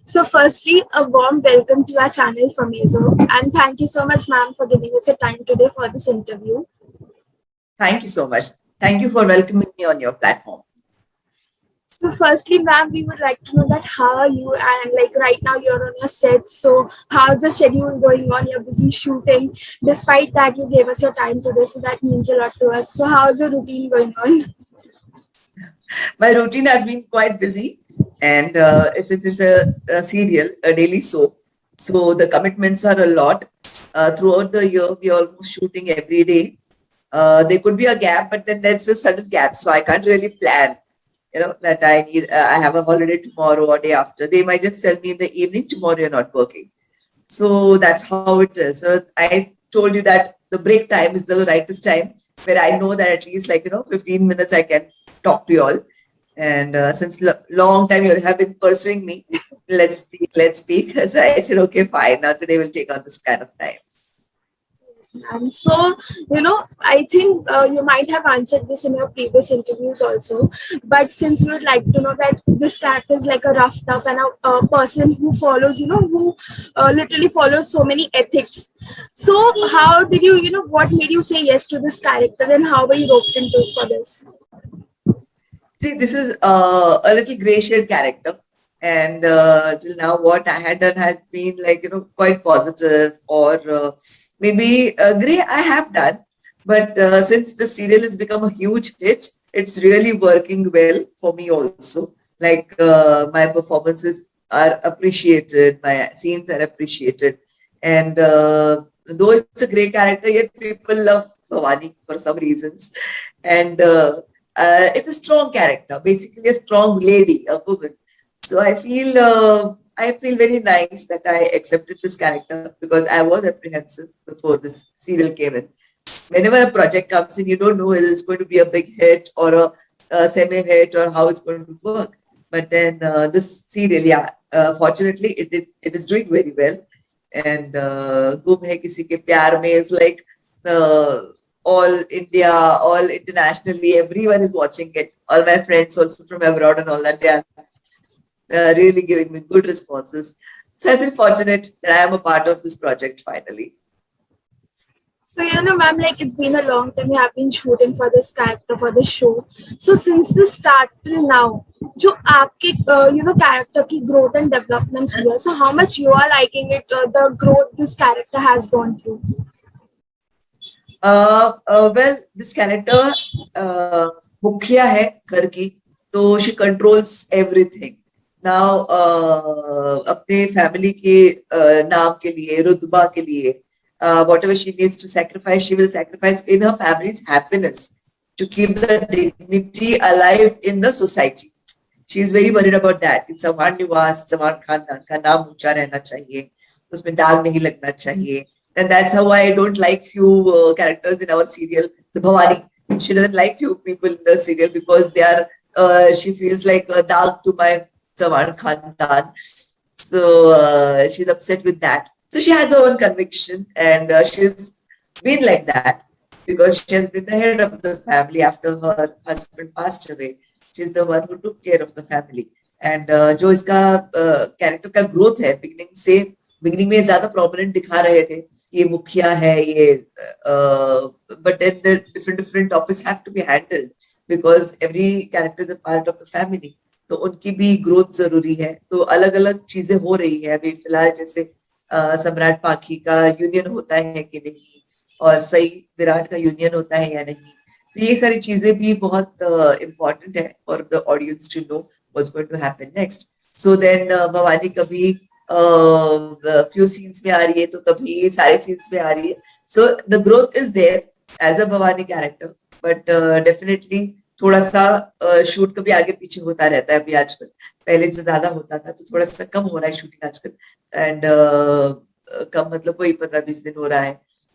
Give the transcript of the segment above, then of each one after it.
So, firstly, a warm welcome to our channel from Mazo, and thank you so much, ma'am, for giving us your time today for this interview. Thank you so much. Thank you for welcoming me on your platform. So, firstly, ma'am, we would like to know that how are you, and like right now you're on your set. So, how's the schedule going on? You're busy shooting. Despite that, you gave us your time today, so that means a lot to us. So, how's your routine going on? My routine has been quite busy, and it's a serial, a daily soap. So the commitments are a lot. Throughout the year, we are almost shooting every day. There could be a gap, but then there's a sudden gap, so I can't really plan. That I have a holiday tomorrow or day after. They might just tell me in the evening, tomorrow you're not working. So that's how it is. So I told you that the break time is the rightest time where I know that at least 15 minutes I can talk to you all. And since long time you have been pursuing me, let's speak, let's speak. So I said, okay, fine. Now today we'll take on this kind of time. And so, I think you might have answered this in your previous interviews also. But since we would like to know that this character is like a rough, tough, and a person who follows, who literally follows so many ethics. So, how did you, what made you say yes to this character, and how were you roped into it for this? See, this is a little gray shade character. And till now, what I had done has been quite positive, or maybe gray I have done. But since the serial has become a huge hit, it's really working well for me also. My performances are appreciated, my scenes are appreciated. And though it's a gray character, yet people love Bhavani for some reasons. And it's a strong character, basically a strong lady, a woman. So I feel very nice that I accepted this character because I was apprehensive before this serial came in. Whenever a project comes in, you don't know whether it's going to be a big hit or a semi-hit or how it's going to work. But then this serial, yeah, fortunately, it is doing very well. And Gum Hai Kisi Ke Pyar Mein is like all India, all internationally, everyone is watching it. All my friends also from abroad and all that, they are really giving me good responses. So I feel fortunate that I am a part of this project finally. So, ma'am, like it's been a long time you have been shooting for this character, for this show. So, since the start till now, जो आपके character की growth and developments हुआ, so how much you are liking it, the growth this character has gone through? Well, this character मुखिया है घर की, तो she controls everything. Now अपने family के नाम के लिए, रुतबा के लिए, whatever she needs to sacrifice, she will sacrifice in her family's happiness to keep the dignity alive in the society. She is very worried about that. It's Saman Niwas, Saman Khandan का नाम ऊंचा रहना चाहिए, उसमें दाग नहीं लगना चाहिए. And that's how I don't like few characters in our serial. The Bhavani, she doesn't like few people in the serial because they are. She feels like a dog to my Saman Khandan. So she's upset with that. So she has her own conviction, and she's been like that because she has been the head of the family after her husband passed away. She's the one who took care of the family. And जो इसका character का growth है beginning में ज्यादा prominent दिखा रहे थे ये मुखिया है ये but then the different topics have to be handled because every character is a part of the family. तो उनकी भी ग्रोथ जरूरी है. तो अलग अलग चीजें हो रही है अभी फिलहाल. जैसे सम्राट पाखी का यूनियन होता है कि नहीं, और सही विराट का यूनियन होता है या नहीं. तो ये सारी चीजें भी बहुत इम्पोर्टेंट है for the audience to know what's going to happen next. So then Bhavani कभी फ्यू सीन्स में आ रही है तो कभी सारे सीन्स में आ रही है. So the growth is there as a Bhavani character, but definitely थोड़ा सा शूट कभी आगे पीछे होता रहता है अभी आजकल. पहले जो ज्यादा होता था तो थोड़ा सा कम हो रहा है शूटिंग आजकल. एंड कम मतलब वही 15-20 दिन हो रहा है.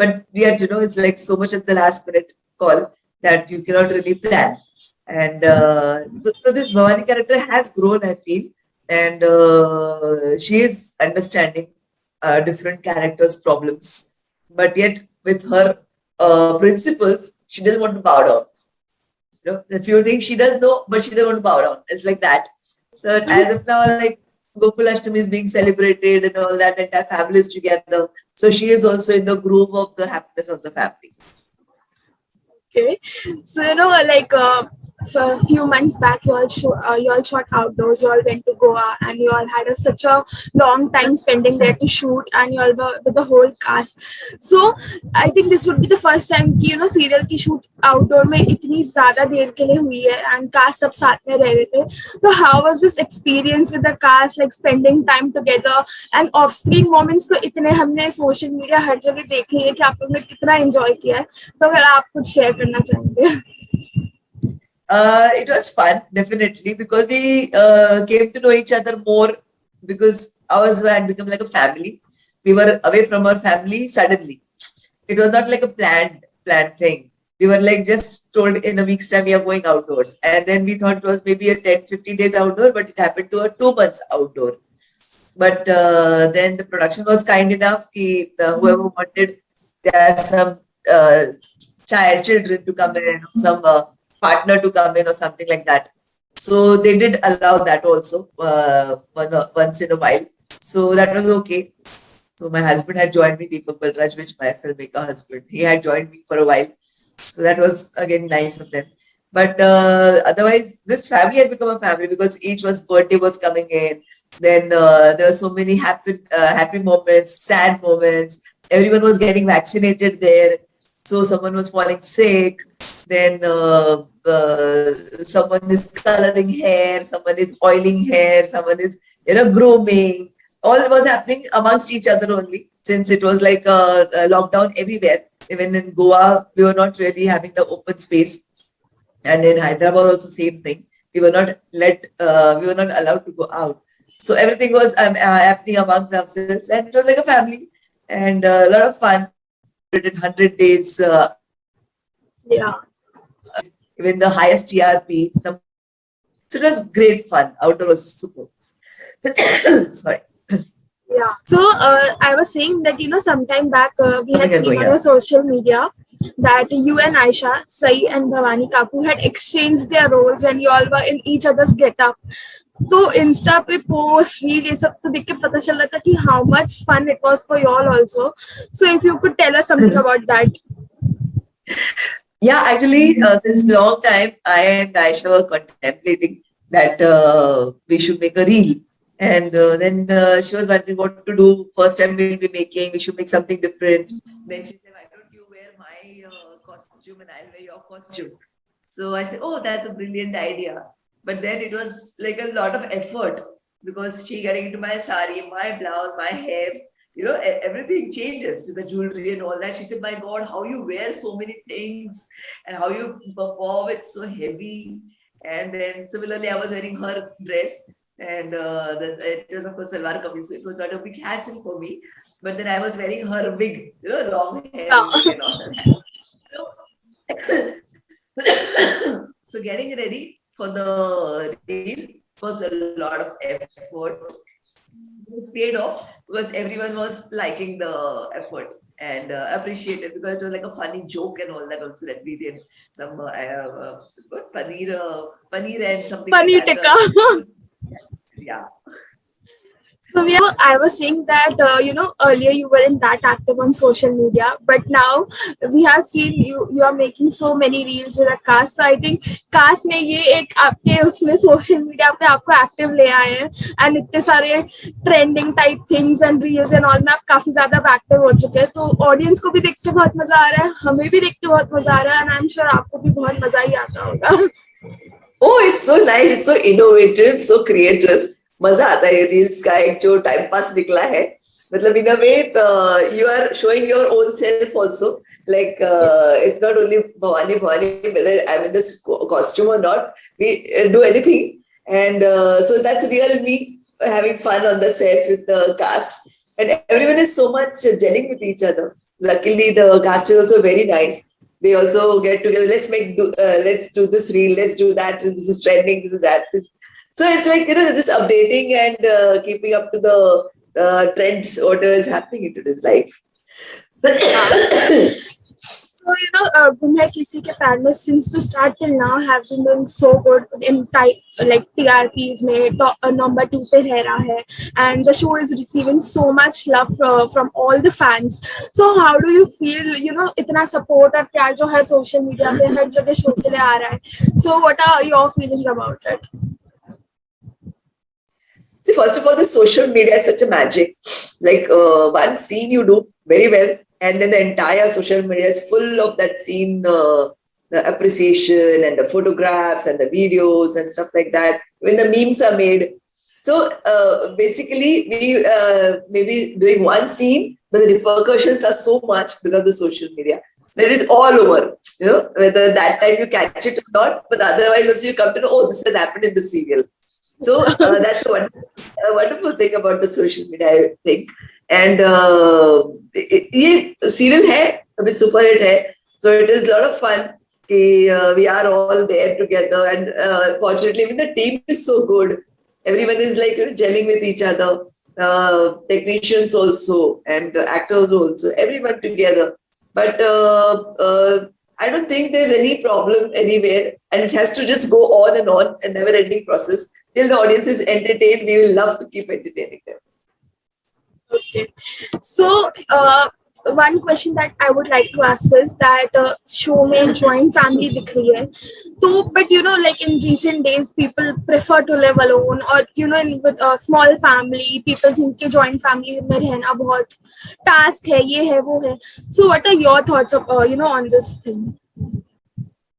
But we are it's like so much at the last minute call that you cannot really plan. And so this Bhavani character has grown, I feel, and she is understanding different characters' problems, but yet with her principles, she doesn't want to bow down. A few things she does know, but she doesn't want to bow down. It's like that. So as of now, like Gokulashtami is being celebrated and all that, entire family is together. So she is also in the groove of the happiness of the family. Okay, so like a few months back, you all shot outdoors. You all went to Goa, and you all had such a long time spending there to shoot, and you all were with the whole cast. So I think this would be the first time कि serial की shoot outdoor में इतनी ज़्यादा देर के लिए हुई है, and cast सब साथ में रह रहे थे. So how was this experience with the cast, like spending time together and off-screen moments? तो इतने हमने social media हर जगह देखे हैं कि आप लोगों ने कितना enjoy किया है. तो अगर आप कुछ शेयर करना चाहेंगे. It was fun, definitely, because we came to know each other more, because ours had become like a family. We were away from our family suddenly. It was not like a planned thing. We were like just told in a week's time we are going outdoors. And then we thought it was maybe a 10, 15 days outdoor, but it happened to a 2 months outdoor. But then the production was kind enough that whoever wanted, there are some children to come in, some partner to come in or something like that. So they did allow that also once in a while. So that was okay. So my husband had joined me, Deepak Balraj, which my filmmaker husband, he had joined me for a while. So that was again nice of them. But otherwise, this family had become a family because each one's birthday was coming in. Then there were so many happy moments, sad moments. Everyone was getting vaccinated there. So someone was falling sick. Then someone is coloring hair, someone is oiling hair, someone is grooming. All was happening amongst each other only, since it was like a lockdown everywhere. Even in Goa, we were not really having the open space, and in Hyderabad also same thing. We were not allowed to go out. So everything was happening amongst ourselves, and it was like a family and a lot of fun. 100 days. Yeah. Even the highest TRP. So it was great fun. Outdoor was super. Sorry. Yeah. So I was saying that sometime back we had seen on your social media that you and Aisha, Sai and Bhavani Kapoor had exchanged their roles and you all were in each other's get-up. तो Insta पे post reel ये सब तो देख के पता चल रहा था कि how much fun it was for you all also. So if you could tell us something about that. Yeah, actually, since long time, I and Aisha were contemplating that we should make a reel. And then she was wondering what to do. First time we'll be making, we should make something different. Then she said, why don't you wear my costume and I'll wear your costume. So I said, oh, that's a brilliant idea. But then it was like a lot of effort because she getting into my sari, my blouse, my hair, everything changes, the jewelry and all that. She said, my God, how you wear so many things and how you perform, it's so heavy. And then similarly, I was wearing her dress and it was of course salwar kameez, so it was not a big hassle for me. But then I was wearing her wig, long hair and all that. So getting ready for the reel was a lot of effort. It paid off because everyone was liking the effort and appreciated because it was like a funny joke and all that also that we did some paneer and something paneer like tikka. Yeah. So I was saying that earlier you weren't that active on social media, but now we have seen you are making so many reels with a cast. So I think cast ने ये एक आपके उसमें social media पे आपको active ले आए हैं and इतने सारे trending type things and reels and all में आप काफी ज़्यादा active हो चुके हैं. तो audience को भी देख के बहुत मजा आ रहा है, हमें भी देख के बहुत मजा आ रहा है and I'm sure आपको भी बहुत मजा ही आता होगा. Oh, it's so nice, it's so innovative, so creative. मजा आता है रील्स का एक जो टाइम पास निकला है मतलब इन अ वे you are showing your own self also like it's not only Bhavani whether I'm in this costume or not, we do anything and so that's real me having fun on the sets with the cast and everyone is so much gelling with each other. Luckily the cast is also very nice. They also get together, let's do this reel, let's do that, this is trending, this is that. So it's like, just updating and keeping up to the trends, what is happening into this life. तुम्हें किसी के पैर में since the start till now have been doing so good in like TRPs में number 2 पे रह रहा है, and the show is receiving so much love from all the fans. So how do you feel, इतना support और प्यार जो है social media पे हर जगह show के लिए आ रहा है? So what are your feelings about it? See, first of all, the social media is such a magic. Like one scene you do very well, and then the entire social media is full of that scene, the appreciation and the photographs and the videos and stuff like that. When the memes are made. So basically, we maybe doing one scene, but the repercussions are so much because of the social media. That is all over. Whether that time you catch it or not, but otherwise, as you come to know, oh, this has happened in the serial. So that's a wonderful thing about the social media, I think. And ये serial है, अभी super hit है. So it is a lot of fun. We are all there together, and fortunately, even the team is so good. Everyone is like gelling with each other. Technicians also and actors also. Everyone together. But I don't think there's any problem anywhere, and it has to just go on, a never-ending process. Till the audience is entertained, we will love to keep entertaining them. Okay. So, one question that I would like to ask is that show में joint family दिख रही है, तो but like in recent days people prefer to live alone, or with a small family people think कि joint family में रहना बहुत task है, ये है वो है. So what are your thoughts of on this thing?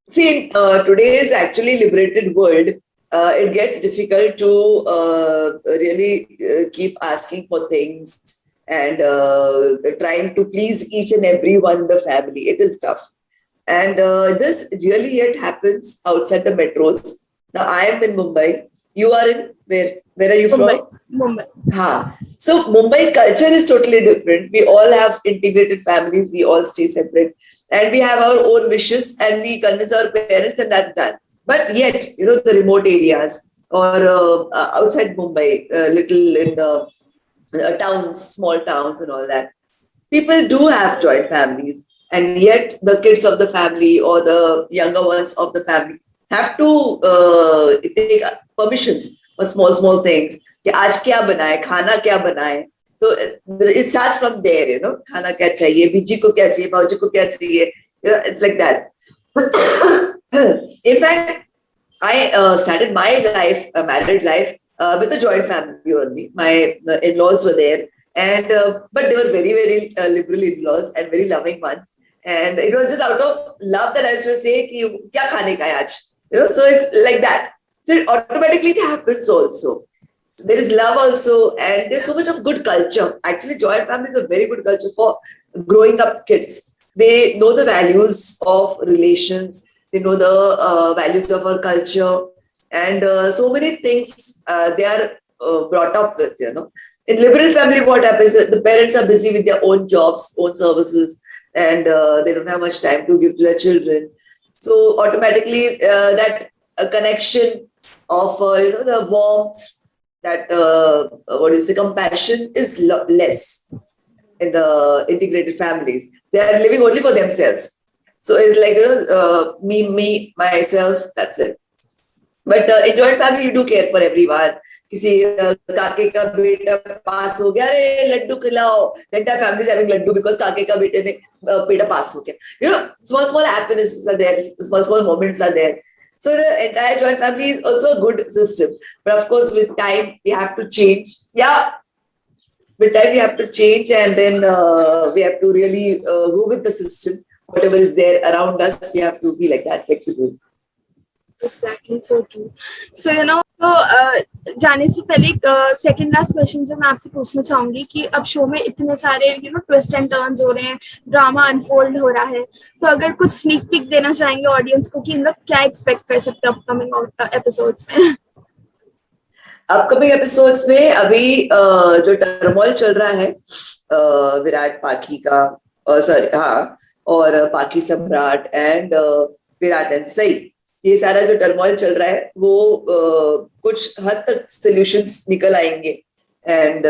See, in today's actually liberated world, it gets difficult to really keep asking for things and trying to please each and every one in the family. It is tough. And this really yet happens outside the metros. Now, I am in Mumbai. You are in where? Where are you Mumbai. from? Mumbai. So Mumbai culture is totally different. We all have integrated families. We all stay separate. And we have our own wishes and we convince our parents and that's done. But yet, the remote areas or outside Mumbai, little in the towns, small towns and all that, people do have joint families. And yet the kids of the family or the younger ones of the family have to take permissions for small things. कि आज क्या बनाए, खाना क्या बनाए. So it starts from there, खाना क्या चाहिए, बीजी को क्या चाहिए, भाजी को क्या चाहिए. It's like that. In fact, I started my life, married life, with a joint family only. My in-laws were there, and but they were very, very liberal in-laws and very loving ones. And it was just out of love that I used to say, कि क्या खाने का है आज? So it's like that. So it automatically it happens also. There is love also, and there's so much of good culture. Actually, joint family is a very good culture for growing up kids. They know the values of relations. They know the values of our culture, and so many things they are brought up with. In liberal family, what happens is the parents are busy with their own jobs, own services, and they don't have much time to give to their children. So automatically, that connection of the warmth, that compassion is less in the integrated families. They are living only for themselves. So it's like me, myself. That's it. But in joint family, you do care for everyone. किसी काके का बेटा पास हो गया, अरे लड्डू खिलाओ. The entire family is having laddu because काके का बेटे ने बेटा पास हो गया. Small happinesses are there. Small moments are there. So the entire joint family is also a good system. But of course, with time, we have to change. Yeah, with time, we have to change, and then we have to really go with the system. Whatever is there around us, we have to be like that, flexible. Exactly, so true. So जाने से पहले second last question जो मैं आपसे पूछना चाहूंगी कि अब शो में इतने सारे ट्विस्ट एंड टर्न्स हो रहे हैं, ड्रामा अनफोल्ड हो रहा है, तो अगर कुछ स्नीक पिक देना चाहेंगे ऑडियंस को कि इन लोग क्या एक्सपेक्ट कर सकते हैं अपकमिंग एपिसोड्स में? अपकमिंग एपिसोड्स में अभी जो टर्मोइल चल रहा है विराट पाखी का, और पाखी सम्राट एंड विराट एंड सई, ये सारा जो टर्मोइल चल रहा है वो कुछ हद तक सॉल्यूशंस निकल आएंगे. And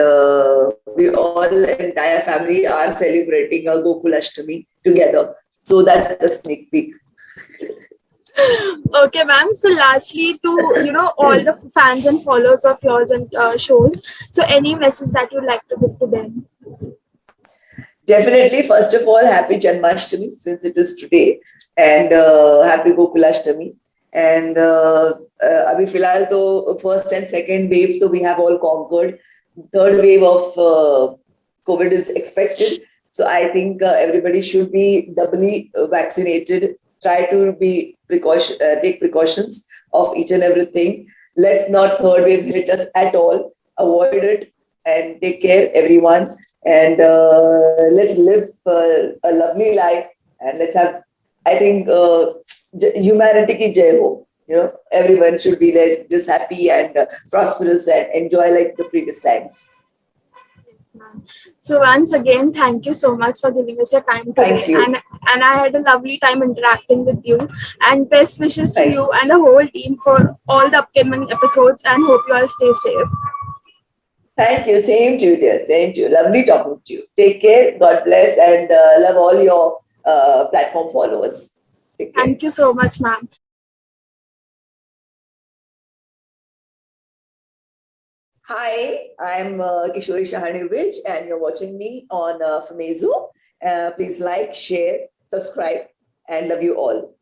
we all entire family are celebrating Gokul Ashtami together. So that's the sneak peek. Okay, ma'am. So lastly, to all the fans and followers of yours and shows, so any message that you'd like to give to them? Definitely, first of all, happy Janmashtami since it is today, and happy Gokulashtami. And abhi filhal to first and second wave to we have all conquered. Third wave of COVID is expected, so I think everybody should be doubly vaccinated. Try to be take precautions of each and everything. Let's not third wave hit us at all. Avoid it and take care, everyone. And let's live a lovely life, and let's have, I think, humanity ki jai ho. Everyone should be like just happy and prosperous and enjoy like the previous times. So once again, thank you so much for giving us your time today. Thank you. And I had a lovely time interacting with you. And best wishes to Thank you and the whole team for all the upcoming episodes. And hope you all stay safe. Thank you. Same to you, dear. Same to you. Lovely talking to you. Take care. God bless, and love all your platform followers. Take care. Thank you so much, ma'am. Hi, I'm Kishori Shahani Vij, and you're watching me on Famezu. Please like, share, subscribe, and love you all.